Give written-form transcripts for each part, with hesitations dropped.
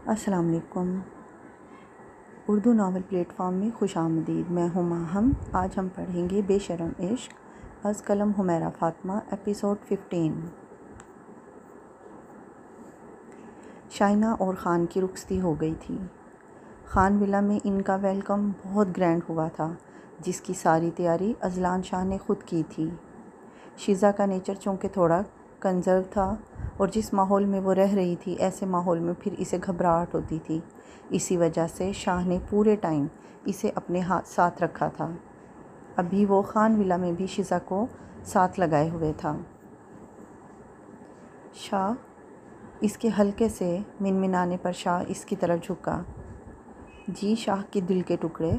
السلام علیکم۔ Urdu novel plate form میں خوش آمدید۔ میں ہوں ماہم۔ آج ہم پڑھیں گے بے شرم عشق از قلم حمیرہ فاطمہ، ایپیسوڈ 15۔ شائنہ اور خان کی رخصتی ہو گئی تھی۔ خان ولا میں ان کا ویلکم بہت گرینڈ ہوا تھا، جس کی ساری تیاری اذلان شاہ نے خود کی تھی۔ شیزا کا نیچر چونکہ تھوڑا کنزرو تھا، اور جس ماحول میں وہ رہ رہی تھی ایسے ماحول میں پھر اسے گھبراہٹ ہوتی تھی۔ اسی وجہ سے شاہ نے پورے ٹائم اسے اپنے ساتھ رکھا تھا۔ ابھی وہ خان ولا میں بھی شیزا کو ساتھ لگائے ہوئے تھا۔ شاہ، اس کے ہلکے سے منمنانے پر شاہ اس کی طرف جھکا۔ جی شاہ کے دل کے ٹکڑے۔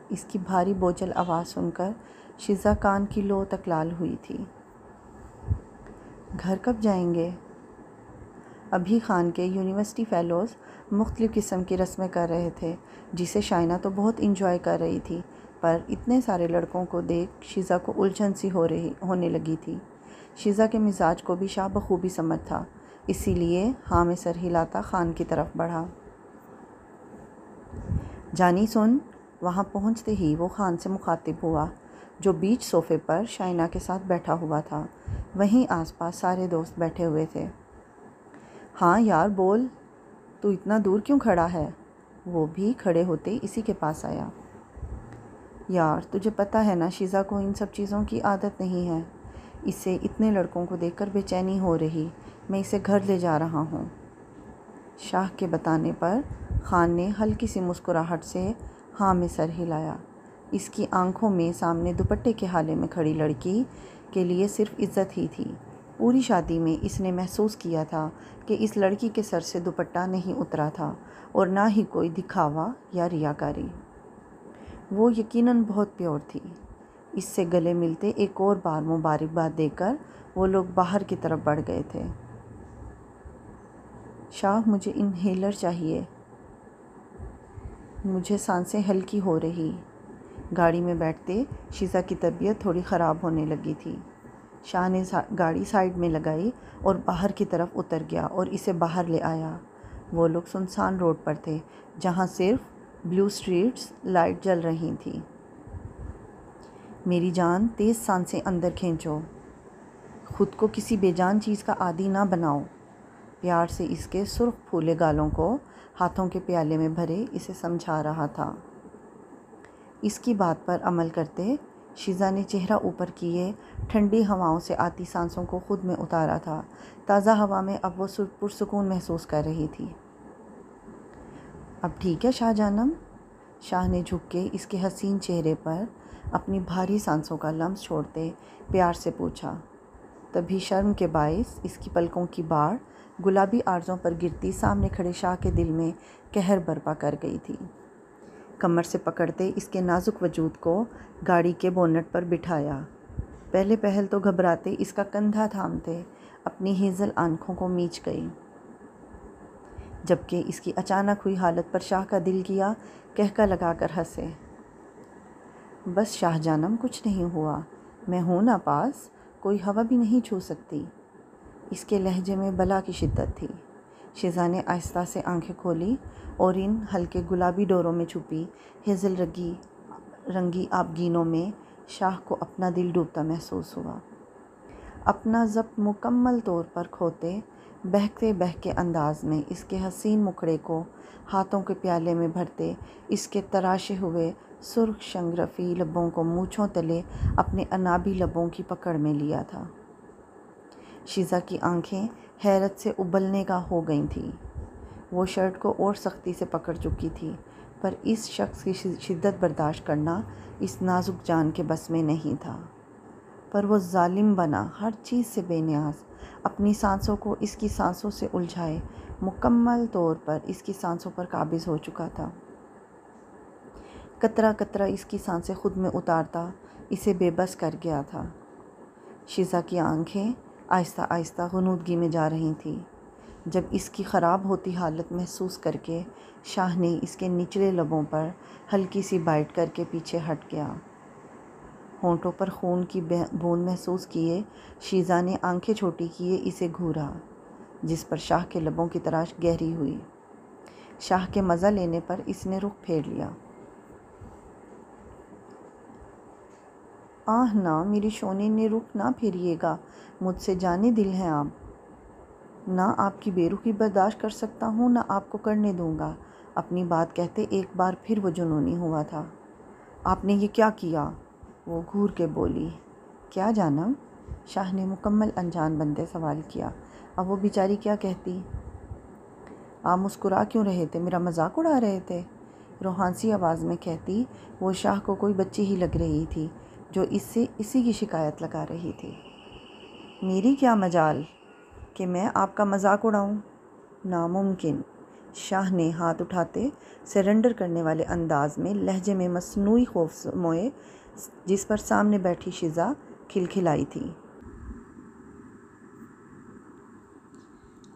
اس کی بھاری بوجھل آواز سن کر شیزا کان کی لو تک لال ہوئی تھی۔ گھر کب جائیں گے؟ ابھی خان کے یونیورسٹی فیلوز مختلف قسم کی رسمیں کر رہے تھے، جسے شائنہ تو بہت انجوائے کر رہی تھی، پر اتنے سارے لڑکوں کو دیکھ شیزا کو الجھن سی ہونے لگی تھی۔ شیزا کے مزاج کو بھی شاہ بخوبی سمجھ تھا، اسی لیے ہاں میں سر ہلاتا خان کی طرف بڑھا۔ جانی سن۔ وہاں پہنچتے ہی وہ خان سے مخاطب ہوا، جو بیچ صوفے پر شائنہ کے ساتھ بیٹھا ہوا تھا۔ وہیں آس پاس سارے دوست بیٹھے ہوئے تھے۔ ہاں یار بول، تو اتنا دور کیوں کھڑا ہے؟ وہ بھی کھڑے ہوتے اسی کے پاس آیا۔ یار تجھے پتہ ہے نا، شیزا کو ان سب چیزوں کی عادت نہیں ہے۔ اسے اتنے لڑکوں کو دیکھ کر بے چینی ہو رہی، میں اسے گھر لے جا رہا ہوں۔ شاہ کے بتانے پر خان نے ہلکی سی مسکراہٹ سے ہاں میں سر ہلایا۔ اس کی آنکھوں میں سامنے دوپٹے کے حالے میں کھڑی لڑکی کے لیے صرف عزت ہی تھی۔ پوری شادی میں اس نے محسوس کیا تھا کہ اس لڑکی کے سر سے دوپٹہ نہیں اترا تھا، اور نہ ہی کوئی دکھاوا یا ریاکاری۔ وہ یقیناً بہت پیور تھی۔ اس سے گلے ملتے ایک اور بار مبارکباد دے کر وہ لوگ باہر کی طرف بڑھ گئے تھے۔ شاہ مجھے انہیلر چاہیے، مجھے سانسیں ہلکی ہو رہی۔ گاڑی میں بیٹھتے شیزا کی طبیعت تھوڑی خراب ہونے لگی تھی۔ شاہ نے گاڑی سائیڈ میں لگائی اور باہر کی طرف اتر گیا اور اسے باہر لے آیا۔ وہ لوگ سنسان روڈ پر تھے، جہاں صرف بلیو اسٹریٹس لائٹ جل رہی تھی۔ میری جان، تیز سانسیں اندر کھینچو، خود کو کسی بے جان چیز کا عادی نہ بناؤ۔ پیار سے اس کے سرخ پھولے گالوں کو ہاتھوں کے پیالے میں بھرے اسے سمجھا رہا تھا۔ اس کی بات پر عمل کرتے شیزا نے چہرہ اوپر کیے ٹھنڈی ہواؤں سے آتی سانسوں کو خود میں اتارا تھا۔ تازہ ہوا میں اب وہ پرسکون محسوس کر رہی تھی۔ اب ٹھیک ہے شاہ جانم؟ شاہ نے جھک کے اس کے حسین چہرے پر اپنی بھاری سانسوں کا لمس چھوڑتے پیار سے پوچھا۔ تبھی شرم کے باعث اس کی پلکوں کی باڑ گلابی آرزوں پر گرتی سامنے کھڑے شاہ کے دل میں قہر برپا کر گئی تھی۔ کمر سے پکڑتے اس کے نازک وجود کو گاڑی کے بونٹ پر بٹھایا۔ پہل تو گھبراتے اس کا کندھا تھامتے اپنی ہیزل آنکھوں کو میچ گئی، جبکہ اس کی اچانک ہوئی حالت پر شاہ کا دل کیا کہکا لگا کر ہنسے۔ بس شاہ جانم، کچھ نہیں ہوا، میں ہوں نا پاس، کوئی ہوا بھی نہیں چھو سکتی۔ اس کے لہجے میں بلا کی شدت تھی۔ شیزا نے آہستہ سے آنکھیں کھولی اور ان ہلکے گلابی ڈوروں میں چھپی ہیزل رنگی آبگینوں میں شاہ کو اپنا دل ڈوبتا محسوس ہوا۔ اپنا ضبط مکمل طور پر کھوتے بہکے انداز میں اس کے حسین مکھڑے کو ہاتھوں کے پیالے میں بھرتے اس کے تراشے ہوئے سرخ شنگرفی لبوں کو مونچھوں تلے اپنے انابی لبوں کی پکڑ میں لیا تھا۔ شیزا کی آنکھیں حیرت سے ابلنے کا ہو گئی تھیں۔ وہ شرٹ کو اور سختی سے پکڑ چکی تھی، پر اس شخص کی شدت برداشت کرنا اس نازک جان کے بس میں نہیں تھا۔ پر وہ ظالم بنا، ہر چیز سے بے نیاز، اپنی سانسوں کو اس کی سانسوں سے الجھائے مکمل طور پر اس کی سانسوں پر قابض ہو چکا تھا۔ قطرہ قطرہ اس کی سانسیں خود میں اتارتا اسے بے بس کر گیا تھا۔ شیزا کی آنکھیں آہستہ آہستہ غنودگی میں جا رہی تھیں، جب اس کی خراب ہوتی حالت محسوس کر کے شاہ نے اس کے نچلے لبوں پر ہلکی سی بائٹ کر کے پیچھے ہٹ گیا۔ ہونٹوں پر خون کی بوند محسوس کیے شیزا نے آنکھیں چھوٹی کیے اسے گھورا، جس پر شاہ کے لبوں کی تراش گہری ہوئی۔ شاہ کے مزہ لینے پر اس نے رخ پھیر لیا۔ آہ نہ، میری شونے نے رخ نہ پھیریے گا، مجھ سے جانے دل ہیں آپ۔ نہ آپ کی بے رخی برداشت کر سکتا ہوں، نہ آپ کو کرنے دوں گا۔ اپنی بات کہتے ایک بار پھر وہ جنونی ہوا تھا۔ آپ نے یہ کیا کیا؟ وہ گھور کے بولی۔ کیا جانم؟ شاہ نے مکمل انجان بندے سوال کیا۔ اب وہ بیچاری کیا کہتی؟ آپ مسکرا کیوں رہے تھے؟ میرا مذاق اڑا رہے تھے؟ روحانسی آواز میں کہتی وہ شاہ کو کوئی بچی ہی لگ رہی تھی جو اس سے اسی کی شکایت لگا رہی تھی۔ میری کیا مجال کہ میں آپ کا مذاق اڑاؤں؟ ناممکن۔ شاہ نے ہاتھ اٹھاتے سرنڈر کرنے والے انداز میں لہجے میں مصنوعی خوف موئے جس پر سامنے بیٹھی شزا کھلکھلائی تھی۔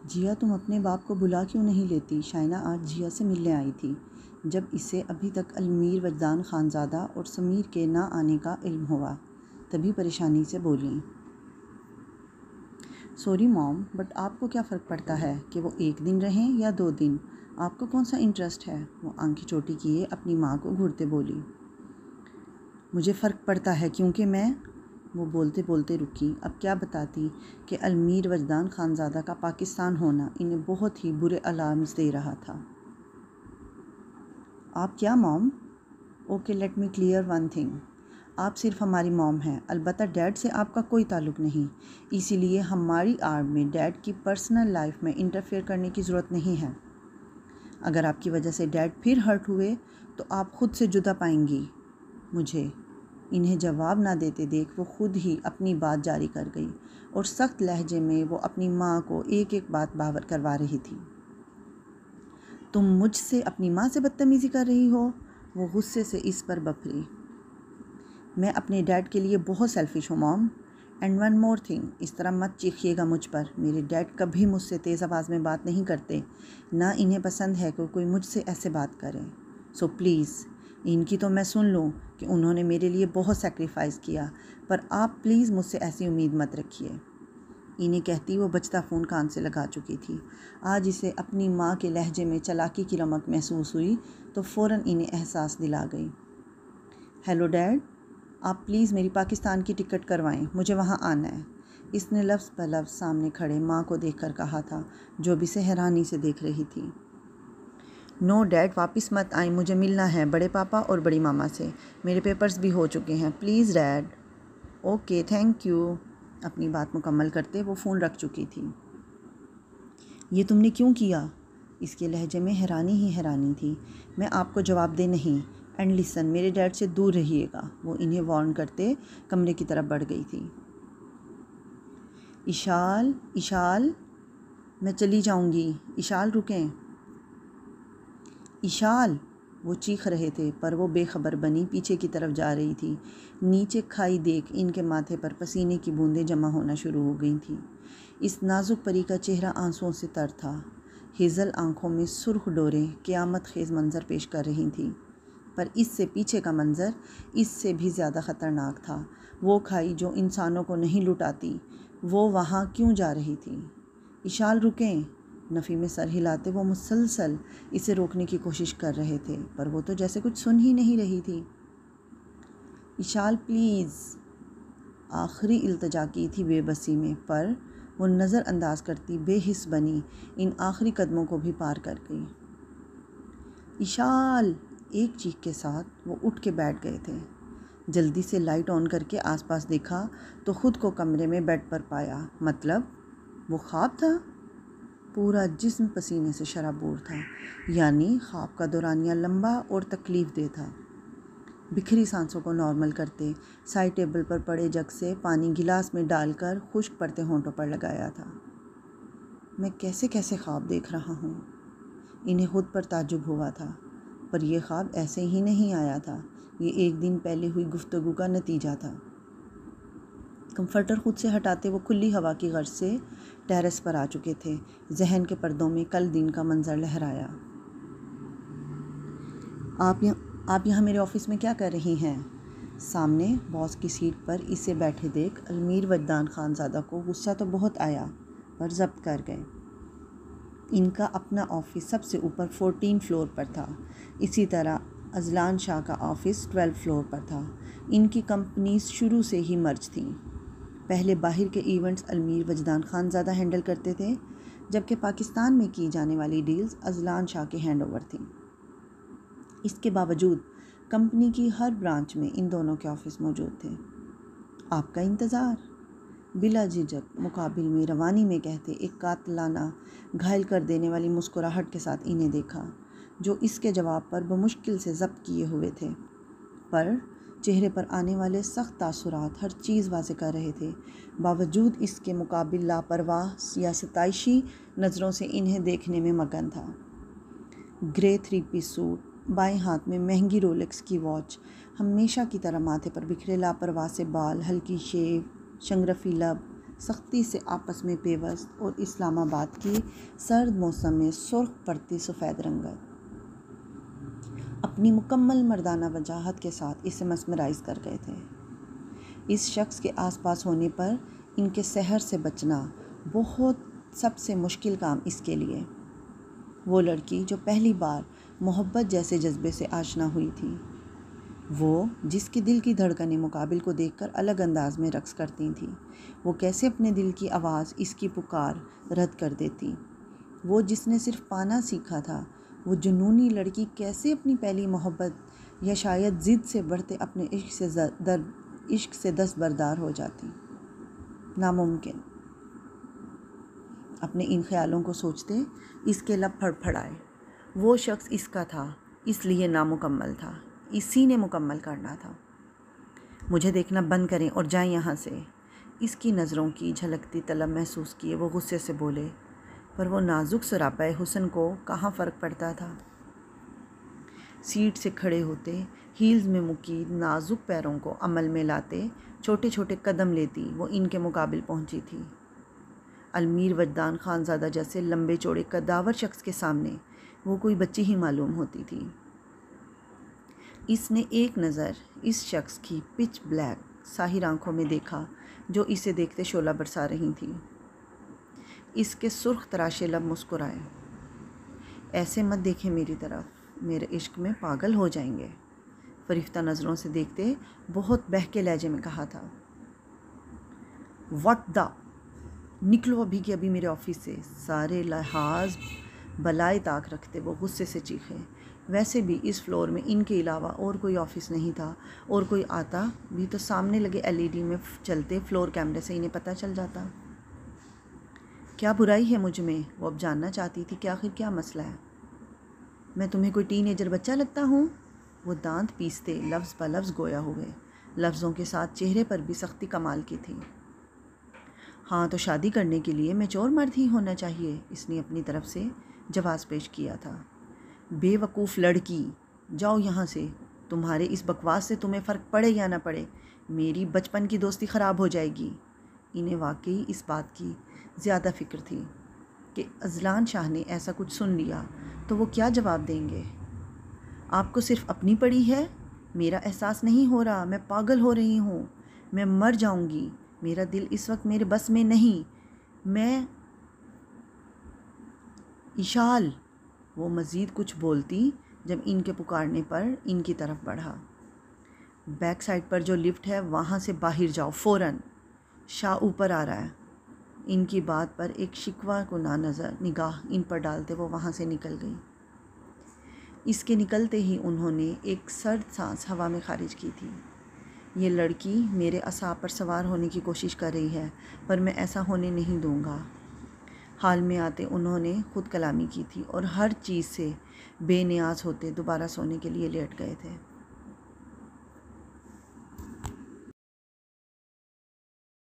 جیا تم اپنے باپ کو بلا کیوں نہیں لیتی؟ شائنہ آج جیا سے ملنے آئی تھی جب اسے ابھی تک المیر وجدان خانزادہ اور سمیر کے نہ آنے کا علم ہوا، تبھی پریشانی سے بولیں۔ سوری موم، بٹ آپ کو کیا فرق پڑتا ہے کہ وہ 1 دن رہیں یا 2 دن؟ آپ کو کون سا انٹرسٹ ہے؟ وہ آنکھیں چوٹی کیے اپنی ماں کو گھورتے بولی۔ مجھے فرق پڑتا ہے کیونکہ میں، وہ بولتے بولتے رکی۔ اب کیا بتاتی کہ المیر وجدان خانزادہ کا پاکستان ہونا انہیں بہت ہی برے الارمز دے رہا تھا۔ آپ کیا mom? Okay let me clear one thing, آپ صرف ہماری موم ہیں، البتہ ڈیڈ سے آپ کا کوئی تعلق نہیں، اسی لیے ہماری آرم میں ڈیڈ کی پرسنل لائف میں انٹرفیئر کرنے کی ضرورت نہیں ہے۔ اگر آپ کی وجہ سے ڈیڈ پھر ہرٹ ہوئے تو آپ خود سے جدا پائیں گی مجھے۔ انہیں جواب نہ دیتے دیکھ وہ خود ہی اپنی بات جاری کر گئی اور سخت لہجے میں وہ اپنی ماں کو ایک ایک بات باور کروا رہی تھی۔ تم مجھ سے اپنی ماں سے بدتمیزی کر رہی ہو؟ وہ غصے سے اس پر بپھری۔ میں اپنے ڈیڈ کے لیے بہت سیلفش ہوں موم، اینڈ ون مور تھنگ، اس طرح مت چیخیے گا مجھ پر، میرے ڈیڈ کبھی مجھ سے تیز آواز میں بات نہیں کرتے، نہ انہیں پسند ہے کہ کوئی مجھ سے ایسے بات کرے، سو پلیز ان کی تو میں سن لوں کہ انہوں نے میرے لیے بہت سیکریفائز کیا، پر آپ پلیز مجھ سے ایسی امید مت رکھیے۔ انہیں کہتی وہ بجتا فون کان سے لگا چکی تھی۔ آج اسے اپنی ماں کے لہجے میں چلاکی کی رمق محسوس ہوئی تو فوراً انہیں احساس دلا گئی۔ ہیلو ڈیڈ، آپ پلیز میری پاکستان کی ٹکٹ کروائیں، مجھے وہاں آنا ہے۔ اس نے لفظ بہ لفظ سامنے کھڑے ماں کو دیکھ کر کہا تھا جو اب اسے حیرانی سے دیکھ رہی تھی۔ نو ڈیڈ، واپس مت آئیں، مجھے ملنا ہے بڑے پاپا اور بڑی ماما سے، میرے پیپرز بھی ہو چکے ہیں، please dad. Okay thank you. اپنی بات مکمل کرتے وہ فون رکھ چکی تھی۔ یہ تم نے کیوں کیا؟ اس کے لہجے میں حیرانی ہی حیرانی تھی۔ میں آپ کو جواب دے نہیں، اینڈ لسن، میرے ڈیڈ سے دور رہیے گا، وہ انہیں وارن کرتے کمرے کی طرف بڑھ گئی تھی۔ اشال، اشال، میں چلی جاؤں گی، اشال رکیں۔ اشال، وہ چیخ رہے تھے پر وہ بے خبر بنی پیچھے کی طرف جا رہی تھی۔ نیچے کھائی دیکھ ان کے ماتھے پر پسینے کی بوندیں جمع ہونا شروع ہو گئی تھیں۔ اس نازک پری کا چہرہ آنسوؤں سے تر تھا، ہیزل آنکھوں میں سرخ ڈوریں قیامت خیز منظر پیش کر رہی تھیں، پر اس سے پیچھے کا منظر اس سے بھی زیادہ خطرناک تھا۔ وہ کھائی جو انسانوں کو نہیں لٹاتی، وہ وہاں کیوں جا رہی تھی؟ اشال رکیں، نفی میں سر ہلاتے وہ مسلسل اسے روکنے کی کوشش کر رہے تھے، پر وہ تو جیسے کچھ سن ہی نہیں رہی تھی۔ اشال پلیز، آخری التجا کی تھی بے بسی میں، پر وہ نظر انداز کرتی بے حس بنی ان آخری قدموں کو بھی پار کر گئی۔ اشال، ایک چیخ کے ساتھ وہ اٹھ کے بیٹھ گئے تھے۔ جلدی سے لائٹ آن کر کے آس پاس دیکھا تو خود کو کمرے میں بیڈ پر پایا۔ مطلب وہ خواب تھا؟ پورا جسم پسینے سے شرابور تھا، یعنی خواب کا دورانیہ لمبا اور تکلیف دہ تھا۔ بکھری سانسوں کو نارمل کرتے سائڈ ٹیبل پر پڑے جگ سے پانی گلاس میں ڈال کر خشک پڑتے ہونٹوں پر لگایا تھا۔ میں کیسے کیسے خواب دیکھ رہا ہوں؟ انہیں خود پر تعجب ہوا تھا، پر یہ خواب ایسے ہی نہیں آیا تھا، یہ 1 دن پہلے ہوئی گفتگو کا نتیجہ تھا۔ کمفرٹر خود سے ہٹاتے وہ کھلی ہوا کی غرض سے ٹیرس پر آ چکے تھے۔ ذہن کے پردوں میں کل دن کا منظر لہرایا۔ آپ یہاں میرے آفس میں کیا کر رہی ہیں؟ سامنے باس کی سیٹ پر اسے بیٹھے دیکھ المیر وجدان خانزادہ کو غصہ تو بہت آیا، پر ضبط کر گئے۔ ان کا اپنا آفس سب سے اوپر 14 فلور پر تھا، اسی طرح اذلان شاہ کا آفس 12 فلور پر تھا۔ ان کی کمپنیز شروع سے ہی مرج تھیں۔ پہلے باہر کے ایونٹس المیر وجدان خان زیادہ ہینڈل کرتے تھے، جبکہ پاکستان میں کی جانے والی ڈیلز اذلان شاہ کے ہینڈ اوور تھیں۔ اس کے باوجود کمپنی کی ہر برانچ میں ان دونوں کے آفس موجود تھے۔ آپ کا انتظار، بلا جھجک مقابل میں روانی میں کہتے ایک قاتلانہ گھائل کر دینے والی مسکراہٹ کے ساتھ انہیں دیکھا، جو اس کے جواب پر بمشکل سے ضبط کیے ہوئے تھے، پر چہرے پر آنے والے سخت تاثرات ہر چیز واضح کر رہے تھے۔ باوجود اس کے مقابل لاپرواہ یا ستائشی نظروں سے انہیں دیکھنے میں مگن تھا۔ گرے 3 پیس سوٹ، بائیں ہاتھ میں مہنگی رولیکس کی واچ، ہمیشہ کی طرح ماتھے پر بکھرے لاپرواہ سے بال، ہلکی شیو، شنگرفی لب، سختی سے آپس میں پیوست، اور اسلام آباد کی سرد موسم میں سرخ پڑتی سفید رنگت اپنی مکمل مردانہ وجاہت کے ساتھ اسے مسمرائز کر گئے تھے۔ اس شخص کے آس پاس ہونے پر ان کے سحر سے بچنا سب سے مشکل کام اس کے لیے۔ وہ لڑکی جو پہلی بار محبت جیسے جذبے سے آشنا ہوئی تھی، وہ جس کے دل کی دھڑکنیں مقابل کو دیکھ کر الگ انداز میں رقص کرتی تھیں، وہ کیسے اپنے دل کی آواز اس کی پکار رد کر دیتی، وہ جس نے صرف پانا سیکھا تھا، وہ جنونی لڑکی کیسے اپنی پہلی محبت یا شاید ضد سے بڑھتے اپنے عشق سے دستبردار ہو جاتی۔ ناممکن۔ اپنے ان خیالوں کو سوچتے اس کے لب پھڑپھڑائے۔ وہ شخص اس کا تھا، اس لیے نامکمل تھا، اسی نے مکمل کرنا تھا۔ مجھے دیکھنا بند کریں اور جائیں یہاں سے۔ اس کی نظروں کی جھلکتی طلب محسوس کیے وہ غصے سے بولے، پر وہ نازک سراپے حسن کو کہاں فرق پڑتا تھا۔ سیٹ سے کھڑے ہوتے، ہیلز میں مقید نازک پیروں کو عمل میں لاتے، چھوٹے چھوٹے قدم لیتی وہ ان کے مقابل پہنچی تھی۔ المیر وجدان خانزادہ جیسے لمبے چوڑے قداور شخص کے سامنے وہ کوئی بچی ہی معلوم ہوتی تھی۔ اس نے ایک نظر اس شخص کی پچ بلیک ساحر آنکھوں میں دیکھا جو اسے دیکھتے شعلہ برسا رہی تھیں۔ اس کے سرخ تراشے لب مسکرائے۔ ایسے مت دیکھیں میری طرف، میرے عشق میں پاگل ہو جائیں گے۔ فریفتہ نظروں سے دیکھتے بہت بہکے لہجے میں کہا تھا، واٹ دا، نکلو ابھی کے ابھی میرے آفس سے۔ سارے لحاظ بلائے طاق رکھتے وہ غصے سے چیخے۔ ویسے بھی اس فلور میں ان کے علاوہ اور کوئی آفس نہیں تھا، اور کوئی آتا بھی تو سامنے لگے LED میں چلتے فلور کیمرے سے انہیں پتہ چل جاتا۔ کیا برائی ہے مجھ میں؟ وہ اب جاننا چاہتی تھی کہ آخر کیا مسئلہ ہے۔ میں تمہیں کوئی ٹین ایجر بچہ لگتا ہوں؟ وہ دانت پیستے لفظ بہ لفظ گویا ہوئے، لفظوں کے ساتھ چہرے پر بھی سختی کمال کی تھی۔ ہاں تو شادی کرنے کے لیے میچور مرد ہی ہونا چاہیے، اس نے اپنی طرف سے جواز پیش کیا تھا۔ بے وقوف لڑکی، جاؤ یہاں سے۔ تمہارے اس بکواس سے تمہیں فرق پڑے یا نہ پڑے، میری بچپن کی دوستی خراب ہو جائے گی۔ انہیں واقعی اس بات کی زیادہ فکر تھی کہ اذلان شاہ نے ایسا کچھ سن لیا تو وہ کیا جواب دیں گے۔ آپ کو صرف اپنی پڑی ہے؟ میرا احساس نہیں ہو رہا، میں پاگل ہو رہی ہوں، میں مر جاؤں گی، میرا دل اس وقت میرے بس میں نہیں، میں اشال۔ وہ مزید کچھ بولتی جب ان کے پکارنے پر ان کی طرف بڑھا۔ بیک سائڈ پر جو لفٹ ہے وہاں سے باہر جاؤ فوراً، شاہ اوپر آ رہا ہے۔ ان کی بات پر ایک شکوہ کناہ نگاہ ان پر ڈالتے وہ وہاں سے نکل گئی۔ اس کے نکلتے ہی انہوں نے ایک سرد سانس ہوا میں خارج کی تھی۔ یہ لڑکی میرے اعصاب پر سوار ہونے کی کوشش کر رہی ہے، پر میں ایسا ہونے نہیں دوں گا۔ حال میں آتے انہوں نے خود کلامی کی تھی اور ہر چیز سے بے نیاز ہوتے دوبارہ سونے کے لیے لیٹ گئے تھے۔